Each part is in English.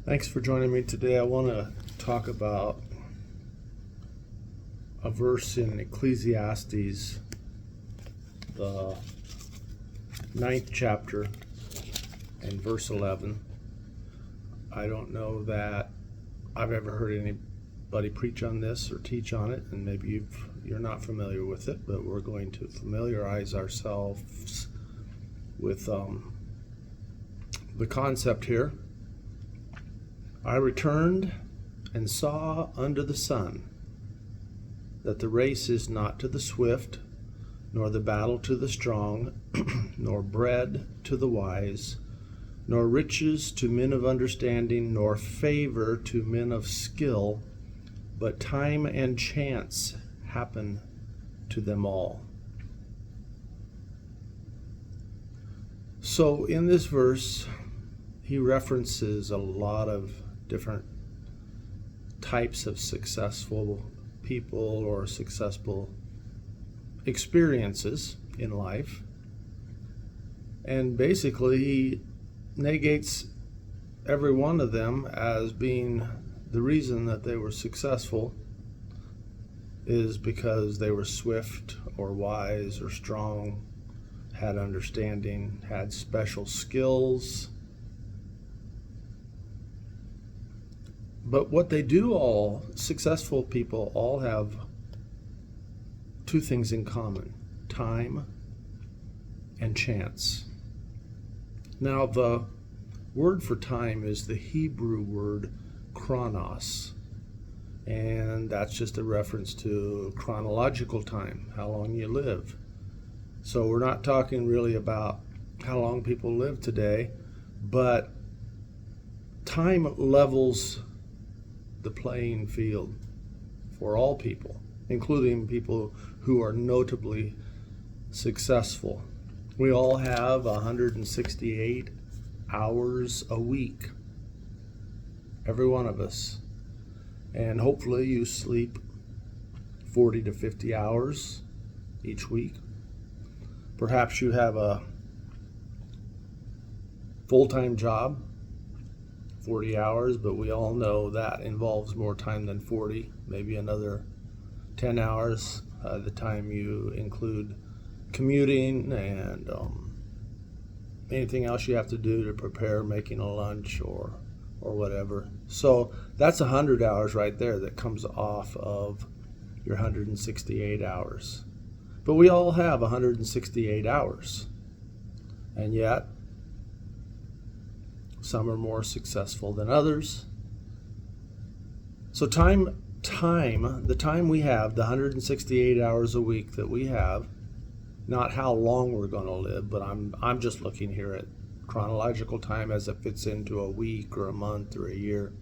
Thanks for joining me today. I want to talk about a verse in Ecclesiastes, the 9th chapter, and verse 11. I don't know that I've ever heard anybody preach on this or teach on it, and maybe you're not familiar with it, but we're going to familiarize ourselves with the concept here. I returned and saw under the sun that the race is not to the swift, nor the battle to the strong, nor bread to the wise, nor riches to men of understanding, nor favor to men of skill, but time and chance happen to them all. So in this verse, he references a lot of different types of successful people or successful experiences in life. And basically, he negates every one of them as being the reason that they were successful is because they were swift or wise or strong, had understanding, had special skills. But what they do all, successful people all have two things in common: time and chance. Now, the word for time is the Hebrew word chronos, and that's just a reference to chronological time, how long you live. So we're not talking really about how long people live today, but time levels the playing field for all people, including people who are notably successful. We all have 168 hours a week, every one of us. And hopefully you sleep 40 to 50 hours each week. Perhaps you have a full-time job, 40 hours, but we all know that involves more time than 40, maybe another 10 hours, the time you include commuting and anything else you have to do to prepare, making a lunch or whatever. So that's 100 hours right there that comes off of your 168 hours. But we all have 168 hours, and yet some are more successful than others. So the time we have, the 168 hours a week that we have, not how long we're going to live, but I'm just looking here at chronological time as it fits into a week or a month or a year,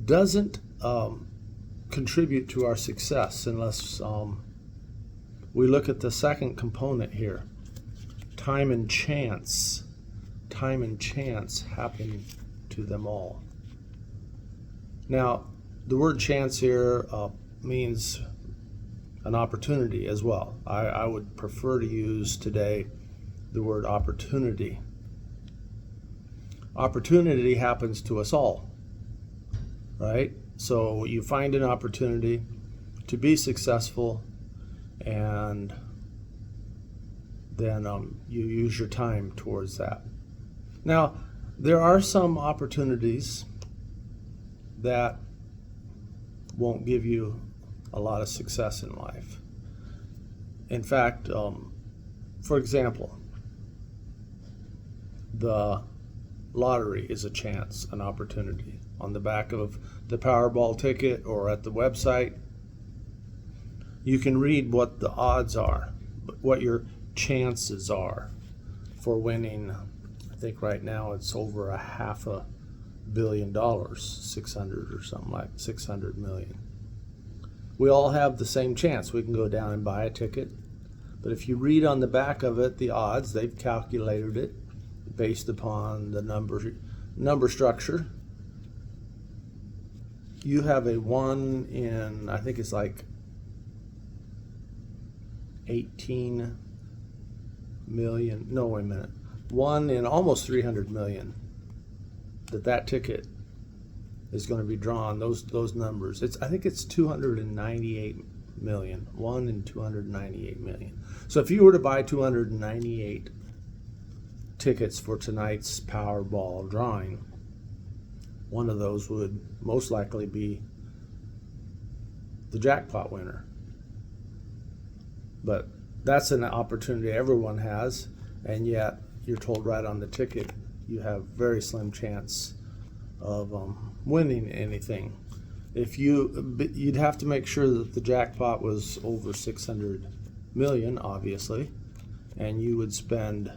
doesn't contribute to our success unless we look at the second component here, time and chance. Time and chance happen to them all. Now, the word chance here means an opportunity as well. I would prefer to use today the word opportunity. Opportunity happens to us all, right? So you find an opportunity to be successful, and then you use your time towards that. Now, there are some opportunities that won't give you a lot of success in life. In fact, for example, the lottery is a chance, an opportunity. On the back of the Powerball ticket or at the website, you can read what the odds are, what your chances are for winning. I think right now it's over $500 million, 600 or something like 600 million. We all have the same chance. We can go down and buy a ticket, but if you read on the back of it the odds, they've calculated it based upon the number structure. You have a 1 in, I think it's like 18 million, no, wait a minute, 1 in almost 300 million that ticket is going to be drawn, those numbers. I think it's 298 million, 1 in 298 million. So if you were to buy 298 tickets for tonight's Powerball drawing, one of those would most likely be the jackpot winner. But that's an opportunity everyone has, and yet you're told right on the ticket you have very slim chance of winning anything. If you'd have to make sure that the jackpot was over 600 million, obviously, and you would spend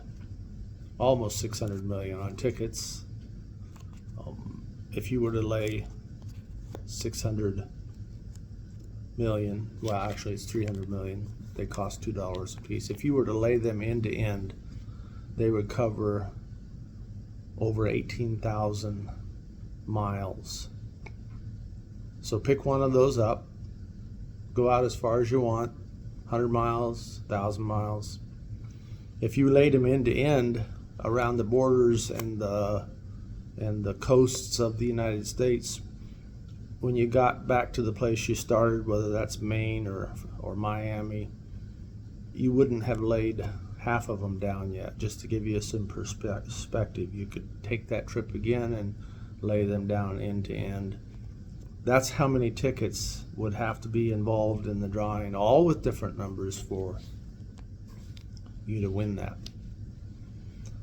almost 600 million on tickets. If you were to lay 600 million, well, actually it's 300 million, they cost $2 a piece. If you were to lay them end to end, they would cover over 18,000 miles. So pick one of those up, go out as far as you want, 100 miles, 1,000 miles. If you laid them end to end around the borders and the coasts of the United States, when you got back to the place you started, whether that's Maine or Miami, you wouldn't have laid half of them down yet. Just to give you some perspective, you could take that trip again and lay them down end to end. That's how many tickets would have to be involved in the drawing, all with different numbers for you to win that.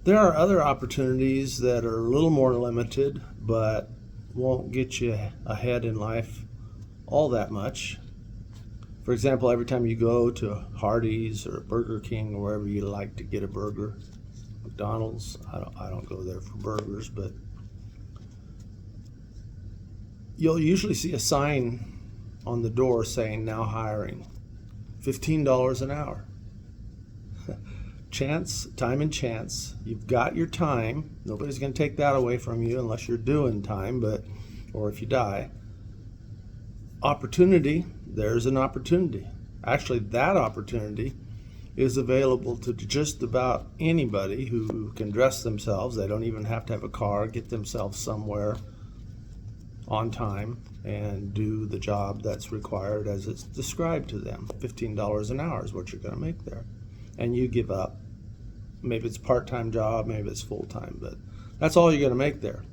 There are other opportunities that are a little more limited, but won't get you ahead in life all that much. For example, every time you go to Hardee's or Burger King or wherever you like to get a burger, McDonald's, I don't go there for burgers, but you'll usually see a sign on the door saying now hiring, $15 an hour. Time and chance. You've got your time. Nobody's going to take that away from you unless you're doing time, or if you die. Opportunity, there's an opportunity. Actually, that opportunity is available to just about anybody who can dress themselves. They don't even have to have a car, get themselves somewhere on time and do the job that's required as it's described to them. $15 an hour is what you're going to make there. And you give up. Maybe it's a part-time job, maybe it's full-time, but that's all you're going to make there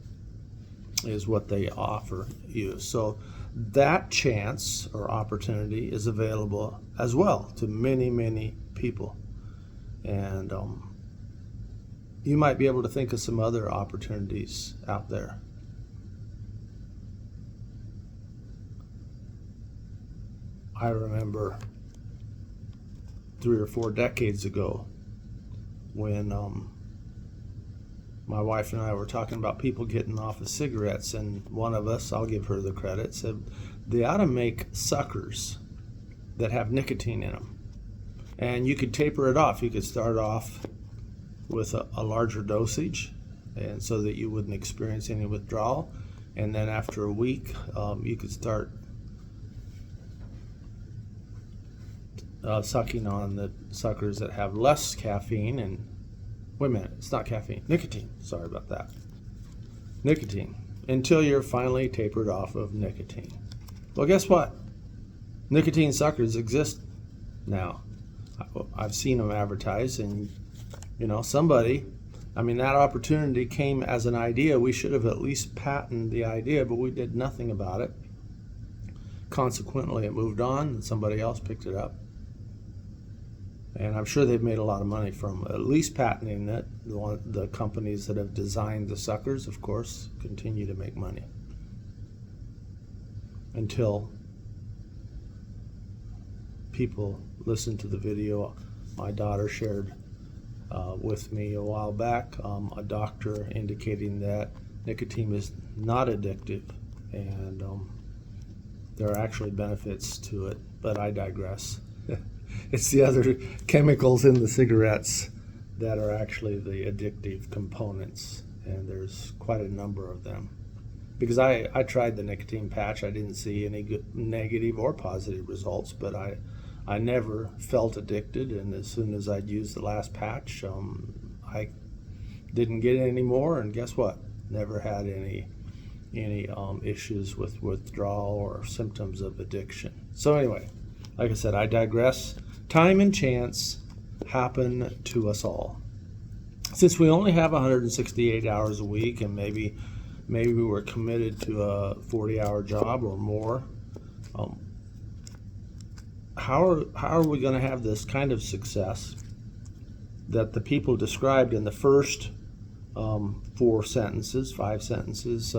is what they offer you. So that chance or opportunity is available as well to many, many people. And you might be able to think of some other opportunities out there. I remember 3 or 4 decades ago when my wife and I were talking about people getting off of cigarettes, and one of us, I'll give her the credit, said they ought to make suckers that have nicotine in them. And you could taper it off. You could start off with a larger dosage, and so that you wouldn't experience any withdrawal. And then after a week, you could start sucking on the suckers that have less caffeine. And wait a minute, it's not caffeine, nicotine. Sorry about that. Nicotine, until you're finally tapered off of nicotine. Well, guess what? Nicotine suckers exist now. I've seen them advertised, and somebody, that opportunity came as an idea. We should have at least patented the idea, but we did nothing about it. Consequently, it moved on, and somebody else picked it up. And I'm sure they've made a lot of money from at least patenting it. The companies that have designed the suckers, of course, continue to make money. Until people listen to the video my daughter shared with me a while back, a doctor indicating that nicotine is not addictive, and there are actually benefits to it, but I digress. It's the other chemicals in the cigarettes that are actually the addictive components, and there's quite a number of them. Because I tried the nicotine patch, I didn't see any good, negative or positive results, but I never felt addicted, and as soon as I'd used the last patch, I didn't get any more, and guess what? never had any issues with withdrawal or symptoms of addiction. So anyway, like I said, I digress. Time and chance happen to us all. Since we only have 168 hours a week, and maybe we were committed to a 40-hour job or more, how are we going to have this kind of success that the people described in the first 5 sentences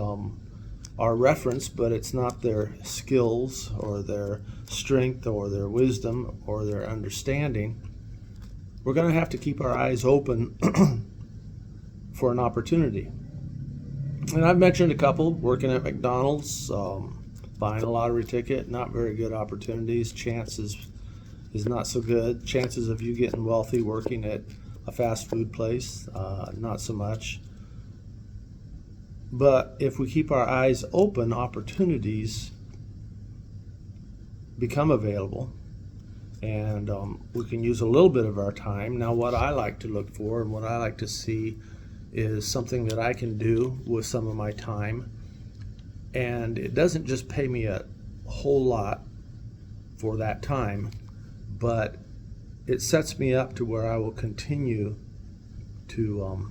are referenced, but it's not their skills or their strength or their wisdom or their understanding? We're going to have to keep our eyes open for an opportunity. And I've mentioned a couple: working at McDonald's, buying a lottery ticket, not very good opportunities. Chances is not so good. Chances of you getting wealthy working at a fast food place, not so much. But if we keep our eyes open, opportunities become available, and we can use a little bit of our time. Now, what I like to look for and what I like to see is something that I can do with some of my time, and it doesn't just pay me a whole lot for that time, but it sets me up to where I will continue to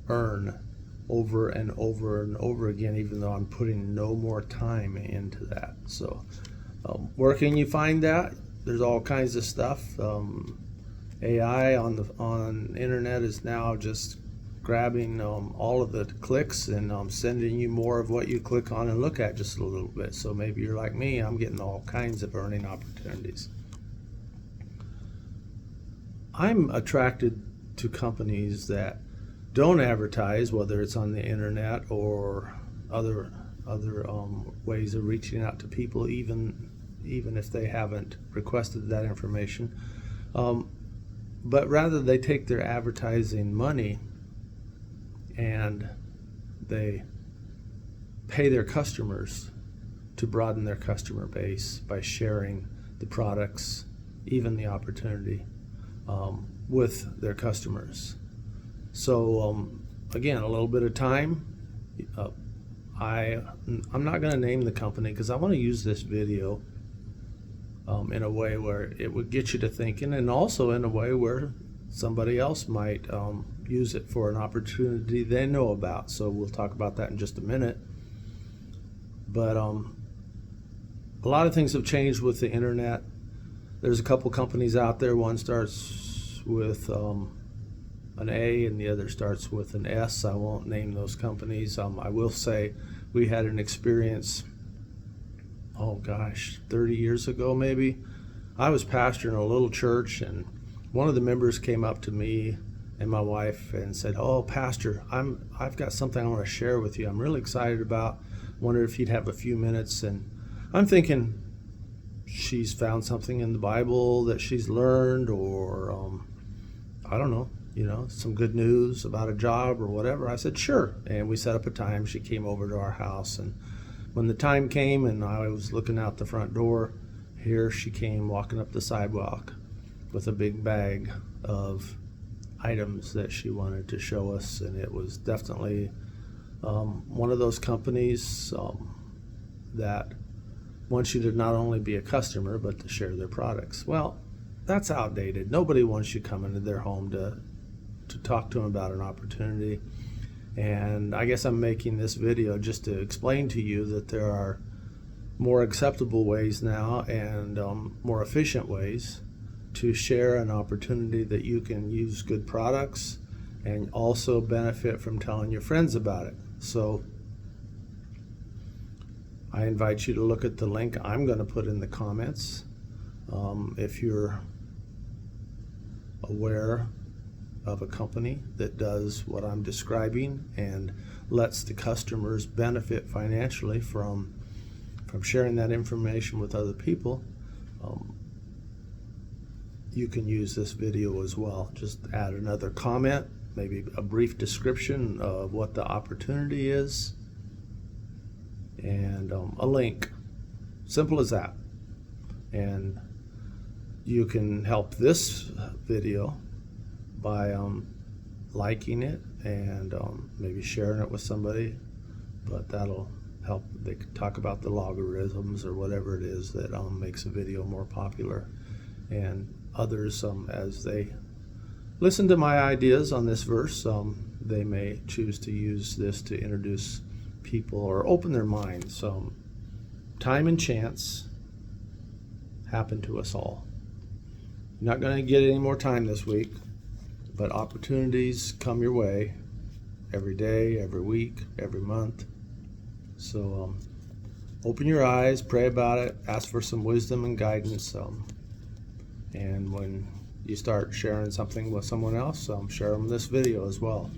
earn over and over and over again, even though I'm putting no more time into that. So where can you find that? There's all kinds of stuff. AI on internet is now just grabbing all of the clicks and sending you more of what you click on and look at just a little bit. So maybe you're like me, I'm getting all kinds of earning opportunities. I'm attracted to companies that don't advertise, whether it's on the internet or other ways of reaching out to people, even if they haven't requested that information. But rather, they take their advertising money and they pay their customers to broaden their customer base by sharing the products, even the opportunity, with their customers. So again, a little bit of time. I'm not going to name the company because I want to use this video in a way where it would get you to thinking, and also in a way where somebody else might use it for an opportunity they know about. So we'll talk about that in just a minute. But a lot of things have changed with the internet. There's a couple companies out there. One starts with an A and the other starts with an S. I won't name those companies. I will say we had an experience, 30 years ago maybe. I was pastoring a little church, and one of the members came up to me and my wife and said, "Oh, Pastor, I've got something I want to share with you. I'm really excited about. Wonder if you'd have a few minutes." And I'm thinking she's found something in the Bible that she's learned, or I don't know, some good news about a job or whatever. I said, "Sure." And we set up a time. She came over to our house, and when the time came and I was looking out the front door, here she came walking up the sidewalk with a big bag of items that she wanted to show us. And it was definitely one of those companies that wants you to not only be a customer, but to share their products. Well, that's outdated. Nobody wants you coming to their home to talk to them about an opportunity. And I guess I'm making this video just to explain to you that there are more acceptable ways now and more efficient ways to share an opportunity that you can use good products and also benefit from telling your friends about it. So I invite you to look at the link I'm going to put in the comments. If you're aware of a company that does what I'm describing and lets the customers benefit financially from sharing that information with other people, you can use this video as well. Just add another comment, maybe a brief description of what the opportunity is, and a link. Simple as that. And you can help this video by liking it and maybe sharing it with somebody, but that'll help. They could talk about the logarithms or whatever it is that makes a video more popular. And others, as they listen to my ideas on this verse, they may choose to use this to introduce people or open their minds. Time and chance happen to us all. You're not going to get any more time this week, but opportunities come your way every day, every week, every month. So open your eyes, pray about it, ask for some wisdom and guidance. And when you start sharing something with someone else, share them this video as well.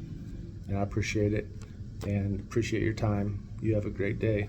And I appreciate it and appreciate your time. You have a great day.